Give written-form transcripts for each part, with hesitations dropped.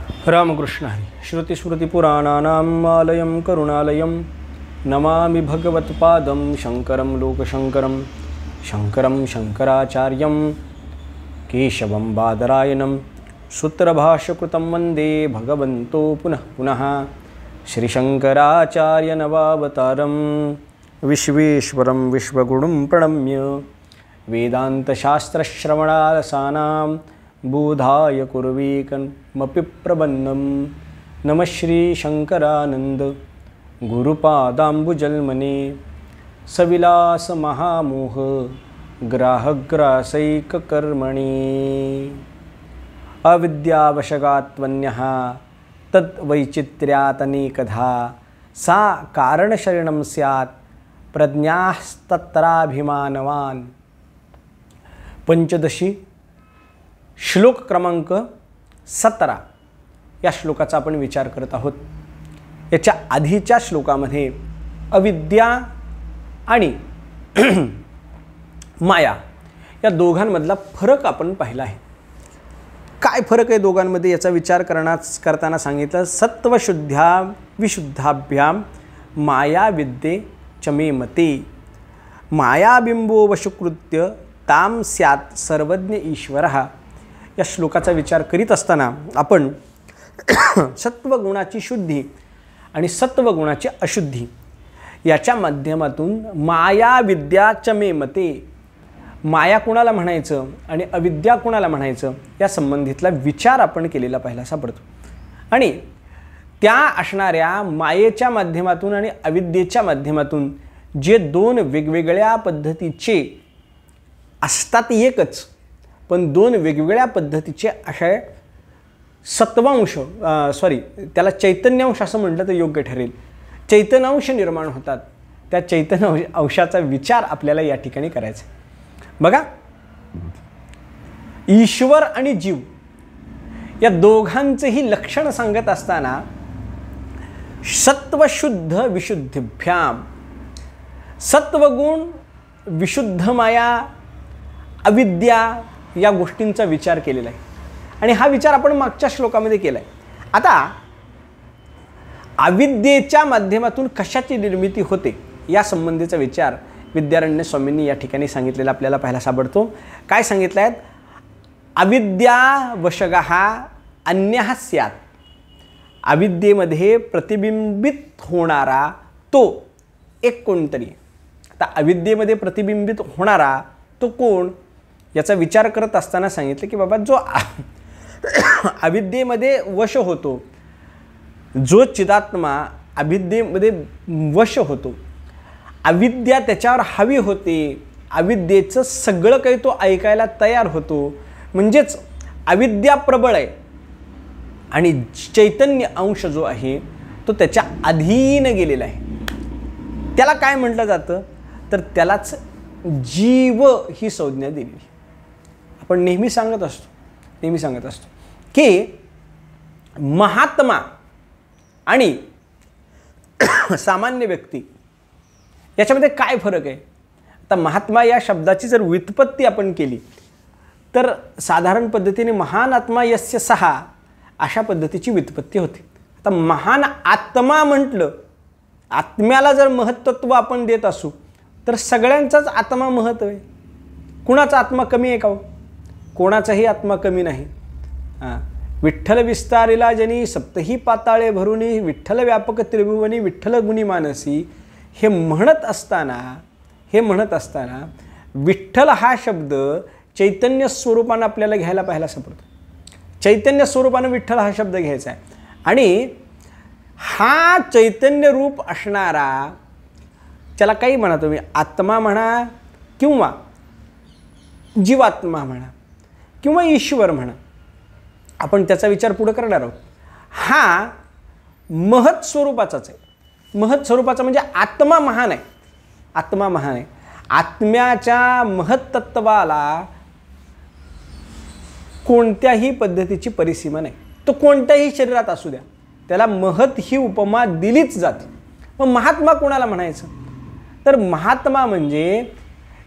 रामकृष्ण हरी. श्रुतिस्मृतिपुराणानाम् आलयं करुणालयं नमामि भगवत्पादं शङ्करं लोकशङ्करं शङ्करं शङ्कराचार्यं केशवं बादरायणं सूत्रभाष्यकृतं वन्दे भगवन्तो पुनः पुनः श्रीशङ्कराचार्यनवावतारं विश्वेश्वरं विश्वगुरुं प्रणम्य वेदान्तशास्त्रश्रवणारसानां बोधाय कुर्वीकमपि प्रबन्धं नमः श्रीशङ्करानन्द गुरुपादाम्बुजल्मने सविलासमहामोह ग्राहग्रासैककर्मणि अविद्यावशगात्वन्यः तद्वैचित्र्यातनेकधा सा कारणशरणं स्यात् प्रज्ञास्तत्राभिमानवान्. पंचदशी श्लोक क्रमांक 17 या श्लोकाचा आपण विचार करत आहोत. याच्या आधीच्या श्लोकामध्ये अविद्या आणि माया या दोघांमधला फरक आपण पाहिला आहे. काय फरक आहे दोघांमध्ये याचा विचार करताना सांगितलं, सत्वशुद्ध्या विशुद्धाभ्याम माया विद्ये चमे मते मायाबिंबो वशकृत्य ताम स्यात् सर्वज्ञ ईश्वरः. या श्लोकाचा विचार करीत असताना आपण सत्वगुणाची शुद्धी आणि सत्वगुणाची अशुद्धी याच्या माध्यमातून माया विद्या चमे मते, माया कुणाला म्हणायचं आणि अविद्या कुणाला म्हणायचं या संबंधितला विचार आपण केलेला पाहायला सापडतो. आणि त्या असणाऱ्या मायेच्या माध्यमातून आणि अविद्येच्या माध्यमातून जे दोन वेगवेगळ्या पद्धतीचे असतात एकच, पण दोन वेगवेगळ्या पद्धतीचे अशा सत्वांश त्याला चैतन्यांश असं म्हटलं तर योग्य ठरेल, चैतन्यांश निर्माण होतात. त्या चैतन्य अंशाचा विचार आपल्याला या ठिकाणी करायचा. बघा, ईश्वर आणि जीव या दोघांचेही लक्षण सांगत असताना सत्वशुद्ध विशुद्धीभ्याम, सत्वगुण विशुद्ध माया अविद्या या गोष्टींचा विचार केलेला आहे. आणि हा विचार आपण मागच्या श्लोकामध्ये केला आहे. आता अविद्येच्या माध्यमातून कशाची निर्मिती होते या संबंधीचा विचार विद्यारण्य स्वामींनी या ठिकाणी सांगितलेला आपल्याला पाहायला सापडतो. काय सांगितलं आहे? अविद्या वशगः अन्यः स्यात्. अविद्येमध्ये प्रतिबिंबित होणारा तो एक कोणतरी. आता अविद्येमध्ये प्रतिबिंबित होणारा तो कोण याचा विचार करत असताना सांगितलं की बाबा, जो अविद्येमध्ये वश होतो, जो चिदात्मा अविद्येमध्ये वश होतो, अविद्या त्याच्यावर हवी होते, अविद्येचं सगळं काही तो ऐकायला तयार होतो, म्हणजेच अविद्या प्रबळ आहे आणि चैतन्य अंश जो आहे तो त्याच्या अधीन गेलेला आहे. त्याला काय म्हटलं जातं तर त्यालाच जीव ही संज्ञा दिलेली. आपण नेहमी सांगत असतो की महात्मा आणि सामान्य व्यक्ती याच्यामध्ये काय फरक आहे. आता महात्मा या शब्दाची जर व्युत्पत्ती आपण केली तर साधारण पद्धतीने महान आत्मा यस्य सहा अशा पद्धतीची व्युत्पत्ती होते. आता महान आत्मा म्हटलं, आत्म्याला जर महत्त्व आपण देत असू तर सगळ्यांचाच आत्मा महत्त्व आहे. कुणाचा आत्मा कमी आहे का? कोणाचाही आत्मा कमी नाही. विठ्ठल विस्तारिला जनी सप्तही पाताळे भरुनी विठ्ठल व्यापक त्रिभुवनी विठ्ठल गुणी मानसी हे म्हणत असताना विठ्ठल हा शब्द चैतन्य स्वरूपानं आपल्याला घ्यायला पाहायला सापडतो. चैतन्य स्वरूपानं विठ्ठल हा शब्द घ्यायचा आहे. आणि हा चैतन्य रूप असणारा, त्याला काही म्हणा तुम्ही, आत्मा म्हणा किंवा जीवात्मा म्हणा किंवा ईश्वर म्हणा, आपण त्याचा विचार पुढे करणार आहोत. हा महत् स्वरूपाचाच आहे. महत् स्वरूपाचा म्हणजे आत्मा महान आहे. आत्मा महान आहे. आत्म्याच्या महत्त्वाला कोणत्याही पद्धतीची परिसीमा नाही. तो कोणत्याही शरीरात असू द्या, त्याला महत् ही उपमा दिलीच जाते. मग महात्मा कोणाला म्हणायचं तर महात्मा म्हणजे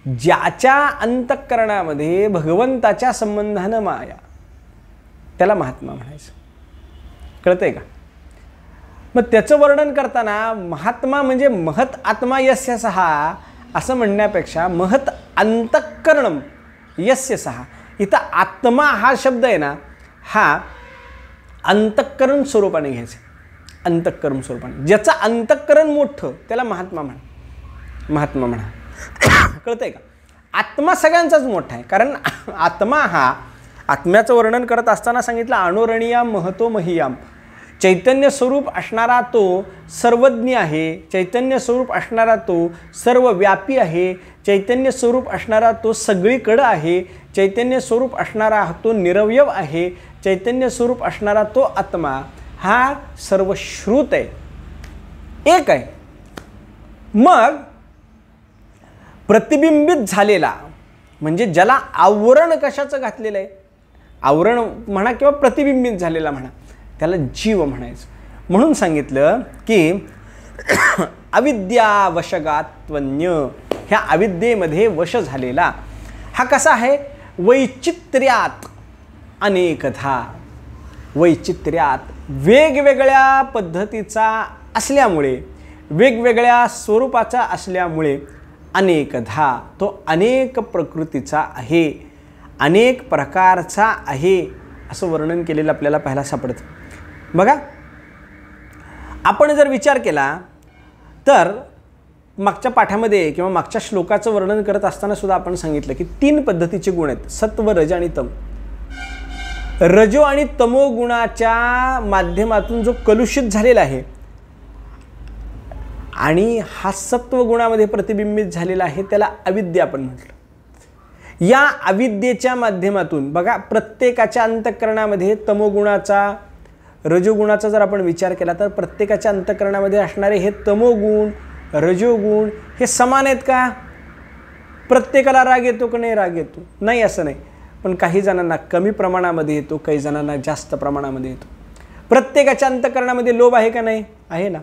ज्याच्या अंतःकरणामध्ये भगवंताच्या संबंधानं माया, त्याला महात्मा म्हणायचं. कळतंय का? मग त्याचं वर्णन करताना महात्मा म्हणजे महत आत्मा यस्य सहा असं म्हणण्यापेक्षा महत अंतःकरणम यस्य सहा, इथं आत्मा हा शब्द आहे ना, हा अंतःकरण स्वरूपाने घ्यायचा. अंतःकरण स्वरूपाने, ज्याचं अंतःकरण मोठं त्याला महात्मा म्हणा, महात्मा म्हणा. कळतंय का? आत्मा सगळ्यांचाच मोठा आहे, कारण आत्मा हा, आत्म्याचं वर्णन करत असताना सांगितलं अणोरणीयाम महतो महीयाम, चैतन्य स्वरूप असणारा तो सर्वज्ञ आहे, चैतन्य स्वरूप असणारा तो सर्वव्यापी आहे, चैतन्य स्वरूप असणारा तो सगळीकडं आहे, चैतन्य स्वरूप असणारा तो निरवयव आहे, चैतन्य स्वरूप असणारा तो आत्मा हा सर्वश्रुत आहे, एक आहे. मग प्रतिबिंबित झालेला म्हणजे ज्याला आवरण कशाचं घातलेलं आहे, आवरण म्हणा किंवा प्रतिबिंबित झालेला म्हणा, त्याला जीव म्हणायचं. म्हणून सांगितलं की अविद्यावशगात्वन्य, ह्या अविद्येमध्ये वश झालेला हा कसा आहे, वैचित्र्यात अनेकधा, वैचित्र्यात वेगवेगळ्या पद्धतीचा असल्यामुळे, वेगवेगळ्या स्वरूपाचा असल्यामुळे अनेकधा, तो अनेक प्रकृतीचा आहे, अनेक प्रकारचा आहे, असं वर्णन केलेलं आपल्याला पाहायला सापडतं. बघा, आपण जर विचार केला तर मागच्या पाठामध्ये किंवा मागच्या श्लोकाचं वर्णन करत असताना सुद्धा आपण सांगितलं की 3 पद्धतीचे गुण आहेत, सत्व, रज आणि तम. रजो आणि तमो गुणाच्या माध्यमातून जो कलुषित झालेला आहे आणि हा सत्व गुणामध्ये प्रतिबिंबित झालेला आहे त्याला अविद्या आपण म्हटलं. या अविद्येच्या माध्यमातून बघा, प्रत्येकाच्या अंतःकरणामध्ये तमोगुणाचा, रजोगुणाचा जर आपण विचार केला तर प्रत्येकाच्या अंतःकरणामध्ये असणारे हे तमोगुण, रजोगुण हे समान आहेत का? प्रत्येकाला राग येतो का नाही? राग येतो नाही असं नाही, पण काही जणांना कमी प्रमाणामध्ये येतो, काही जणांना जास्त प्रमाणामध्ये येतो. प्रत्येकाच्या अंतःकरणामध्ये लोभ आहे का नाही? आहे ना,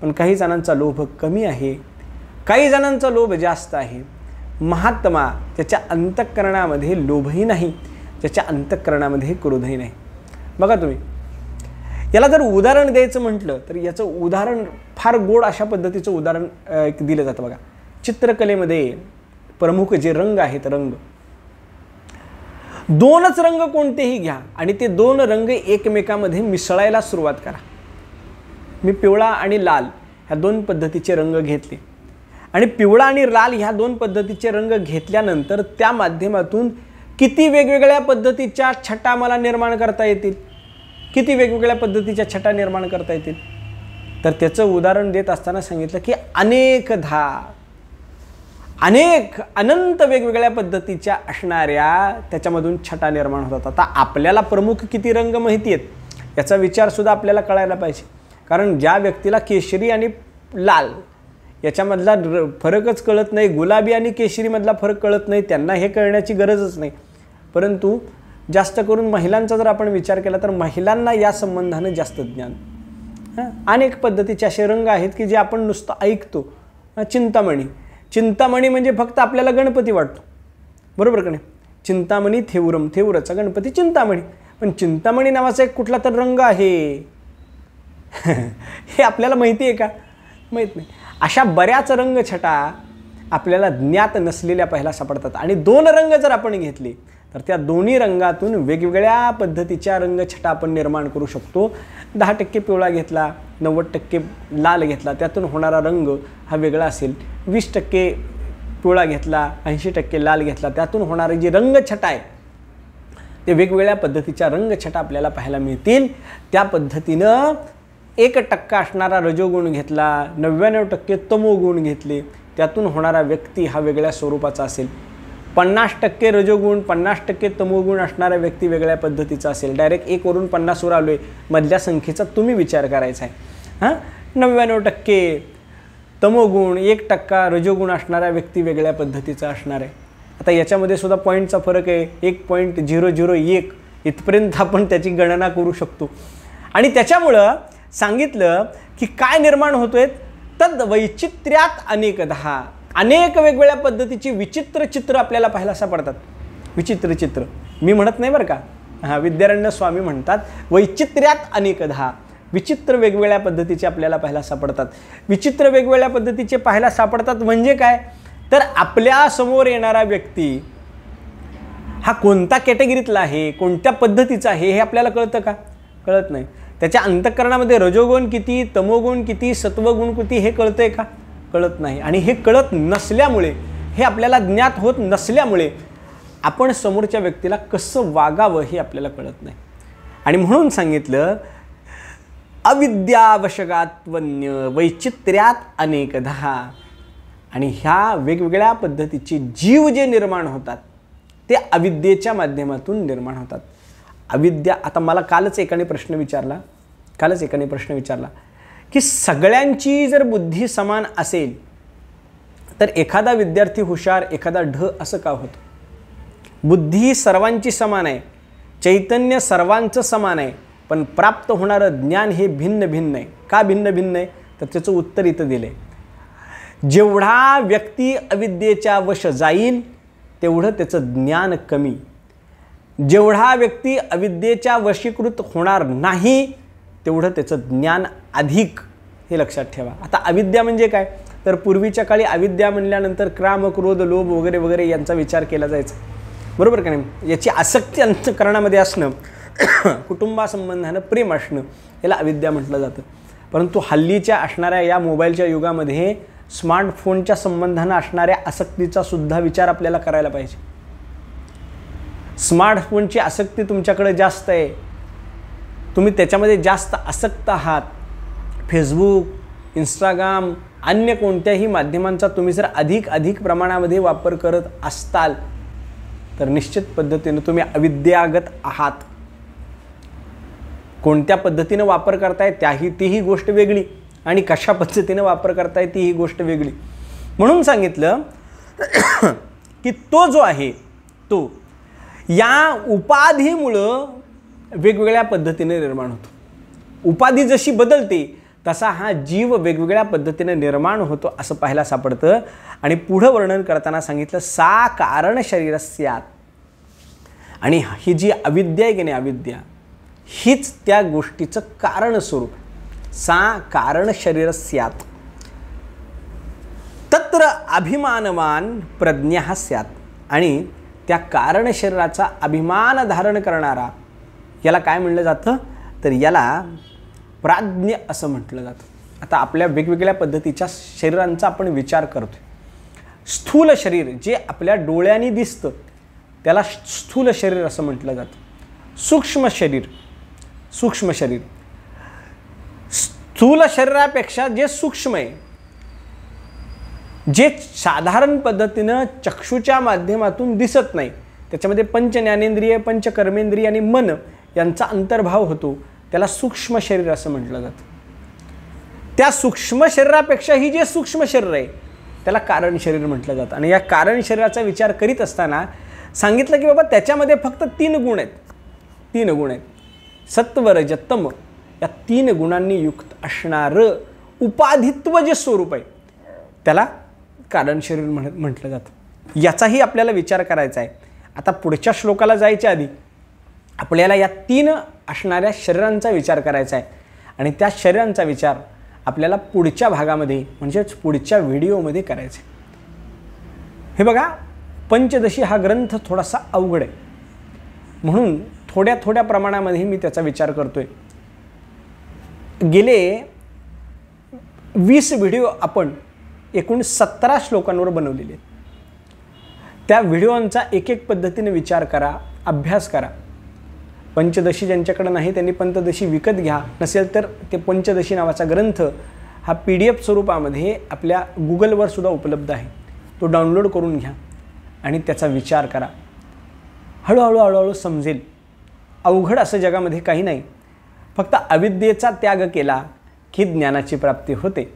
पण काही जणांचा लोभ कमी आहे, काही जणांचा लोभ जास्त आहे. महात्मा त्याच्या अंतःकरणामध्ये लोभही नाही, त्याच्या अंतःकरणामध्ये क्रोधही नाही. बघा तुम्ही, याला जर उदाहरण द्यायचं म्हटलं तर याचं उदाहरण फार गोड अशा पद्धतीचं उदाहरण दिलं जातं. बघा, चित्रकलेमध्ये प्रमुख जे रंग आहेत, रंग 2च रंग कोणतेही घ्या आणि ते 2 रंग एकमेकांमध्ये मिसळायला सुरुवात करा. मी पिवळा आणि लाल ह्या 2 पद्धतीचे रंग घेतले आणि पिवळा आणि लाल ह्या 2 पद्धतीचे रंग घेतल्यानंतर त्या माध्यमातून किती वेगवेगळ्या पद्धतीच्या छटा मला निर्माण करता येतील, किती वेगवेगळ्या पद्धतीच्या छटा निर्माण करता येतील. तर त्याचं उदाहरण देत असताना सांगितलं की अनेकधा, अनेक अनंत वेगवेगळ्या पद्धतीच्या असणाऱ्या त्याच्यामधून छटा निर्माण होतात. आता आपल्याला प्रमुख किती रंग माहिती आहेत याचा विचारसुद्धा आपल्याला कळायला पाहिजे, कारण ज्या व्यक्तीला केशरी आणि लाल याच्यामधला फरकच कळत नाही, गुलाबी आणि केशरीमधला फरक कळत नाही, त्यांना हे कळण्याची गरजच नाही. परंतु जास्त करून महिलांचा जर आपण विचार केला तर महिलांना या संबंधाने जास्त ज्ञान. अनेक पद्धतीचे असे रंग आहेत की जे आपण नुसतं ऐकतो. चिंतामणी, चिंतामणी म्हणजे फक्त आपल्याला गणपती वाटतो, बरोबर का नाही? चिंतामणी थेवरम, थेवरचा गणपती चिंतामणी, पण चिंतामणी नावाचा एक कुठला तर रंग आहे हे आपल्याला माहिती आहे का? माहीत नाही. अशा बऱ्याच रंगछटा आपल्याला ज्ञात नसलेल्या पाहायला सापडतात. आणि 2 रंग जर आपण घेतले तर त्या दोन्ही रंगातून वेगवेगळ्या पद्धतीच्या रंगछटा आपण निर्माण करू शकतो. 10% पिवळा घेतला, 90% लाल घेतला, त्यातून होणारा रंग हा वेगळा असेल. 20% पिवळा घेतला, 80% लाल घेतला, त्यातून होणारी जी रंगछटा आहे ते वेगवेगळ्या पद्धतीच्या रंगछटा आपल्याला पाहायला मिळतील. त्या पद्धतीनं 1% असणारा रजोगुण घेतला, 99% तमोगुण घेतले, त्यातून होणारा व्यक्ती हा वेगळ्या स्वरूपाचा असेल. 50% रजोगुण, 50% तमोगुण असणारा व्यक्ती वेगळ्या पद्धतीचा असेल. डायरेक्ट 1 वरून 50 वर आलोय, मधल्या संख्येचा तुम्ही विचार करायचा आहे. 99% तमोगुण, 1% रजोगुण असणारा व्यक्ती वेगळ्या पद्धतीचा असणार आहे. आता याच्यामध्ये सुद्धा पॉईंटचा फरक आहे, 1.001 इथपर्यंत आपण त्याची गणना करू शकतो. आणि त्याच्यामुळं सांगितलं की काय निर्माण होतोय, तद वैचित्र्यात अनेकधा, अनेक वेगवेगळ्या पद्धतीची विचित्र चित्र आपल्याला पाहायला सापडतात. विचित्र चित्र मी म्हणत नाही बरं का, विद्यारण्य स्वामी म्हणतात, वैचित्र्यात अनेकधा, विचित्र वेगवेगळ्या पद्धतीचे आपल्याला पाहायला सापडतात. विचित्र वेगवेगळ्या पद्धतीचे पाहायला सापडतात म्हणजे काय, तर आपल्या समोर येणारा व्यक्ती हा कोणत्या कॅटेगरीतला आहे, कोणत्या पद्धतीचा आहे हे आपल्याला कळतं का? कळत नाही. त्याच्या अंतःकरणामध्ये रजोगुण किती, तमोगुण किती, सत्वगुण किती हे कळतंय का? कळत नाही. आणि हे कळत नसल्यामुळे, हे आपल्याला ज्ञात होत नसल्यामुळे आपण समोरच्या व्यक्तीला कसं वागावं हे आपल्याला कळत नाही. आणि म्हणून सांगितलं, अविद्यावशगात्वन्य वैचित्र्यात अनेकधा. आणि ह्या वेगवेगळ्या पद्धतीचे जीव जे निर्माण होतात ते अविद्येच्या माध्यमातून निर्माण होतात. अविद्या, आता मला कालच एकाने प्रश्न विचारला की सगळ्यांची जर बुद्धी समान असेल तर एखादा विद्यार्थी हुशार, एखादा ढ असं का होतं? बुद्धी सर्वांची समान आहे, चैतन्य सर्वांचं समान आहे, पण प्राप्त होणारं ज्ञान हे भिन्न भिन्न आहे. का भिन्न भिन्न आहे? तर त्याचं उत्तर इथं दिलं आहे. जेवढा व्यक्ती अविद्येच्या वश जाईल तेवढं त्याचं ज्ञान कमी, जेवढा व्यक्ती अविद्येच्या वशीकृत होणार नाही तेवढं त्याचं ज्ञान अधिक. हे लक्षात ठेवा. आता अविद्या म्हणजे काय, तर पूर्वीच्या काळी अविद्या म्हणल्यानंतर क्राम, क्रोध, लोभ वगैरे वगैरे यांचा विचार केला जायचा, बरोबर का नाही? याची आसक्ती अंतःकरणामध्ये असणं, कुटुंबासंबंधानं प्रेम असणं, याला अविद्या म्हटलं जातं. परंतु हल्लीच्या असणाऱ्या या मोबाईलच्या युगामध्ये स्मार्टफोनच्या संबंधानं असणाऱ्या आसक्तीचा सुद्धा विचार आपल्याला करायला पाहिजे. स्मार्टफोनची आसक्ती तुमच्याकडे जास्त आहे, तुम्ही त्याच्यामध्ये जास्त आसक्त आहात. फेसबुक, इंस्टाग्राम, अन्य कोणत्याही माध्यमांचा तुम्ही जर अधिक प्रमाणामध्ये वापर करत असताल तर निश्चित पद्धतीने तुम्ही अविद्यागत आहात. कोणत्या पद्धतीने वापर करताय तीही गोष्ट वेगळी, आणि कशा पद्धतीने वापर करताय तीही गोष्ट वेगळी. म्हणून सांगितलं की तो जो आहे तो या उपाधीमुळं वेगवेगळ्या पद्धतीने निर्माण होतो. उपाधी जशी बदलते तसा हा जीव वेगवेगळ्या पद्धतीने निर्माण होतो असं पाहायला सापडतं. आणि पुढं वर्णन करताना सांगितलं, सा कारण शरीरस्यात. आणि ही जी अविद्या आहे की नाही, अविद्या हीच त्या गोष्टीचं कारण स्वरूप. सा कारण शरीरस्यात तत्र अभिमानवान प्रज्ञा स्यात्. आणि त्या कारण शरीराचा अभिमान धारण करणारा याला काय म्हणलं जातं, तर याला प्राज्ञ असं म्हटलं जातं. आता आपल्या वेगवेगळ्या पद्धतीच्या शरीरांचा आपण विचार करतोय. स्थूल शरीर जे आपल्या डोळ्यांनी दिसतं त्याला स्थूल शरीर असं म्हटलं जातं. सूक्ष्म शरीर स्थूल शरीरापेक्षा जे सूक्ष्म आहे, जे साधारण पद्धतीनं चक्षुच्या माध्यमातून दिसत नाही, त्याच्यामध्ये पंच ज्ञानेंद्रिय, पंच कर्मेंद्रिय आणि मन यांचा अंतर्भाव होतो, त्याला सूक्ष्म शरीर असं म्हटलं जातं. त्या सूक्ष्म शरीरापेक्षाही जे सूक्ष्म शरीर आहे त्याला कारण शरीर म्हटलं जातं. आणि या कारण शरीराचा विचार करीत असताना सांगितलं की बाबा त्याच्यामध्ये फक्त 3 गुण आहेत. सत्व, रज, तम या 3 गुणांनी युक्त असणारं उपाधित्व जे स्वरूप आहे त्याला कारण शरीर म्हटलं जातं. याचाही आपल्याला विचार करायचा आहे. आता पुढच्या श्लोकाला जायच्या आधी आपल्याला या 3 असणाऱ्या शरीरांचा विचार करायचा आहे. आणि त्या शरीरांचा विचार आपल्याला पुढच्या भागामध्ये म्हणजेच पुढच्या व्हिडिओमध्ये करायचा आहे. हे बघा, पंचदशी हा ग्रंथ थोडासा अवघड आहे, म्हणून थोड्या प्रमाणामध्ये मी त्याचा विचार करतोय. गेले 20 व्हिडिओ आपण एकूण 17 श्लोकांवर बनवलेले आहेत. त्या व्हिडिओंचा एक पद्धतीने विचार करा, अभ्यास करा. पंचदशी ज्यांच्याकडे नाही त्यांनी पंचदशी विकत घ्या, नसेल तर ते पंचदशी नावाचा ग्रंथ हा PDF स्वरूपामध्ये आपल्या गुगलवर सुद्धा उपलब्ध आहे, तो डाउनलोड करून घ्या आणि त्याचा विचार करा. हळूहळू समजेल. अवघड असं जगामध्ये काही नाही. फक्त अविद्येचा त्याग केला की ज्ञानाची प्राप्ती होते.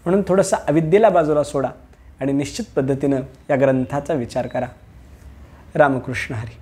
म्हणून थोडंसं अविद्येला बाजूला सोडा आणि निश्चित पद्धतीनं या ग्रंथाचा विचार करा. रामकृष्ण हरी.